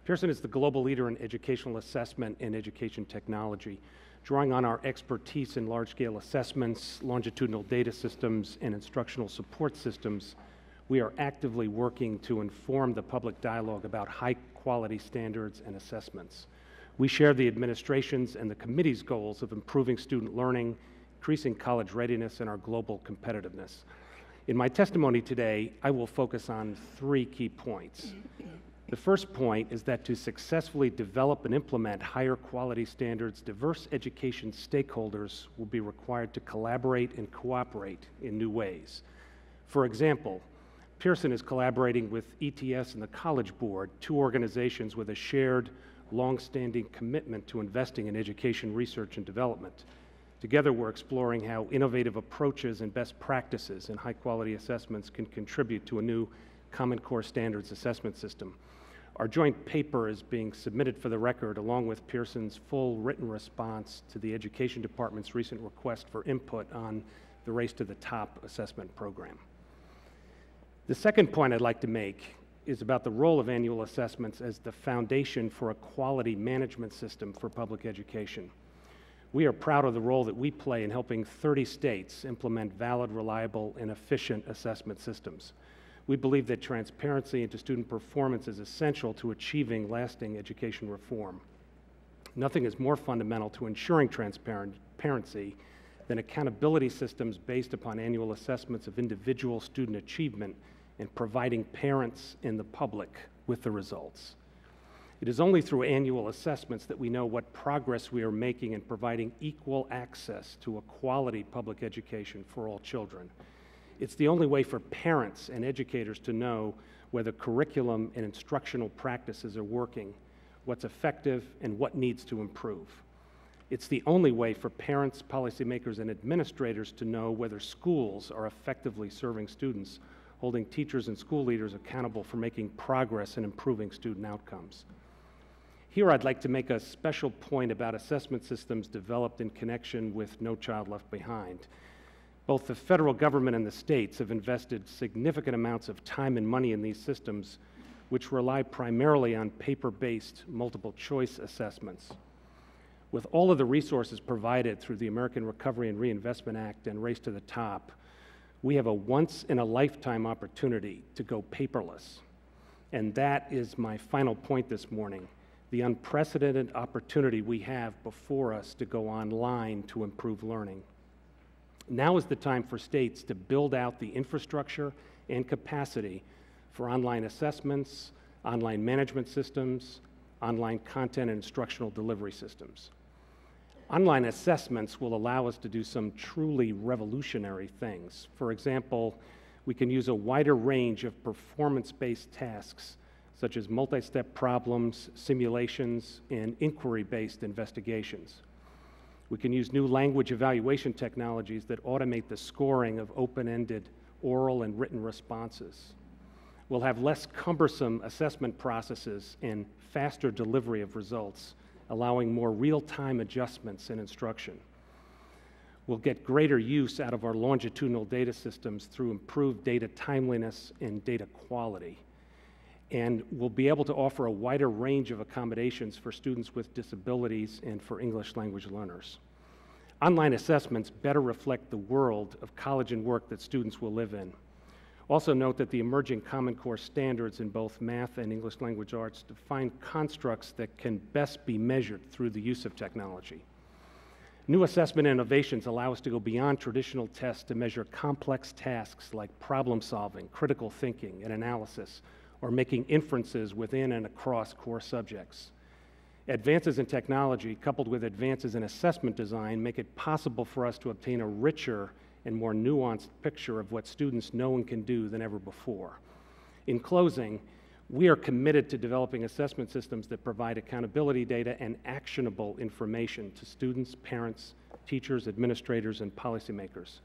Pearson is the global leader in educational assessment and education technology. Drawing on our expertise in large-scale assessments, longitudinal data systems, and instructional support systems, we are actively working to inform the public dialogue about high-quality standards and assessments. We share the administration's and the committee's goals of improving student learning, increasing college readiness, and our global competitiveness. In my testimony today, I will focus on 3 key points. The first point is that to successfully develop and implement higher quality standards, diverse education stakeholders will be required to collaborate and cooperate in new ways. For example, Pearson is collaborating with ETS and the College Board, 2 organizations with a shared, long-standing commitment to investing in education research and development. Together, we're exploring how innovative approaches and best practices in high-quality assessments can contribute to a new Common Core Standards assessment system. Our joint paper is being submitted for the record along with Pearson's full written response to the Education Department's recent request for input on the Race to the Top assessment program. The second point I'd like to make is about the role of annual assessments as the foundation for a quality management system for public education. We are proud of the role that we play in helping 30 states implement valid, reliable, and efficient assessment systems. We believe that transparency into student performance is essential to achieving lasting education reform. Nothing is more fundamental to ensuring transparency than accountability systems based upon annual assessments of individual student achievement and providing parents and the public with the results. It is only through annual assessments that we know what progress we are making in providing equal access to a quality public education for all children. It's the only way for parents and educators to know whether curriculum and instructional practices are working, what's effective, and what needs to improve. It's the only way for parents, policymakers, and administrators to know whether schools are effectively serving students, holding teachers and school leaders accountable for making progress and improving student outcomes. Here I'd like to make a special point about assessment systems developed in connection with No Child Left Behind. Both the federal government and the states have invested significant amounts of time and money in these systems, which rely primarily on paper-based multiple choice assessments. With all of the resources provided through the American Recovery and Reinvestment Act and Race to the Top, we have a once-in-a-lifetime opportunity to go paperless. And that is my final point this morning, the unprecedented opportunity we have before us to go online to improve learning. Now is the time for states to build out the infrastructure and capacity for online assessments, online management systems, online content and instructional delivery systems. Online assessments will allow us to do some truly revolutionary things. For example, we can use a wider range of performance-based tasks, such as multi-step problems, simulations, and inquiry-based investigations. We can use new language evaluation technologies that automate the scoring of open-ended oral and written responses. We'll have less cumbersome assessment processes and faster delivery of results, allowing more real-time adjustments in instruction. We'll get greater use out of our longitudinal data systems through improved data timeliness and data quality. And we'll be able to offer a wider range of accommodations for students with disabilities and for English language learners. Online assessments better reflect the world of college and work that students will live in. Also note that the emerging Common Core standards in both math and English language arts define constructs that can best be measured through the use of technology. New assessment innovations allow us to go beyond traditional tests to measure complex tasks like problem solving, critical thinking, and analysis, or making inferences within and across core subjects. Advances in technology, coupled with advances in assessment design, make it possible for us to obtain a richer and more nuanced picture of what students know and can do than ever before. In closing, we are committed to developing assessment systems that provide accountability data and actionable information to students, parents, teachers, administrators, and policymakers.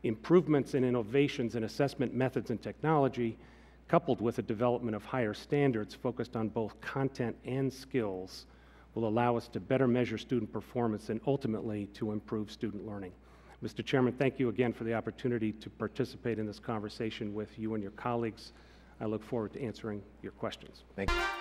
Improvements and innovations in assessment methods and technology, coupled with the development of higher standards focused on both content and skills, will allow us to better measure student performance and ultimately to improve student learning. Mr. Chairman, thank you again for the opportunity to participate in this conversation with you and your colleagues. I look forward to answering your questions. Thank you.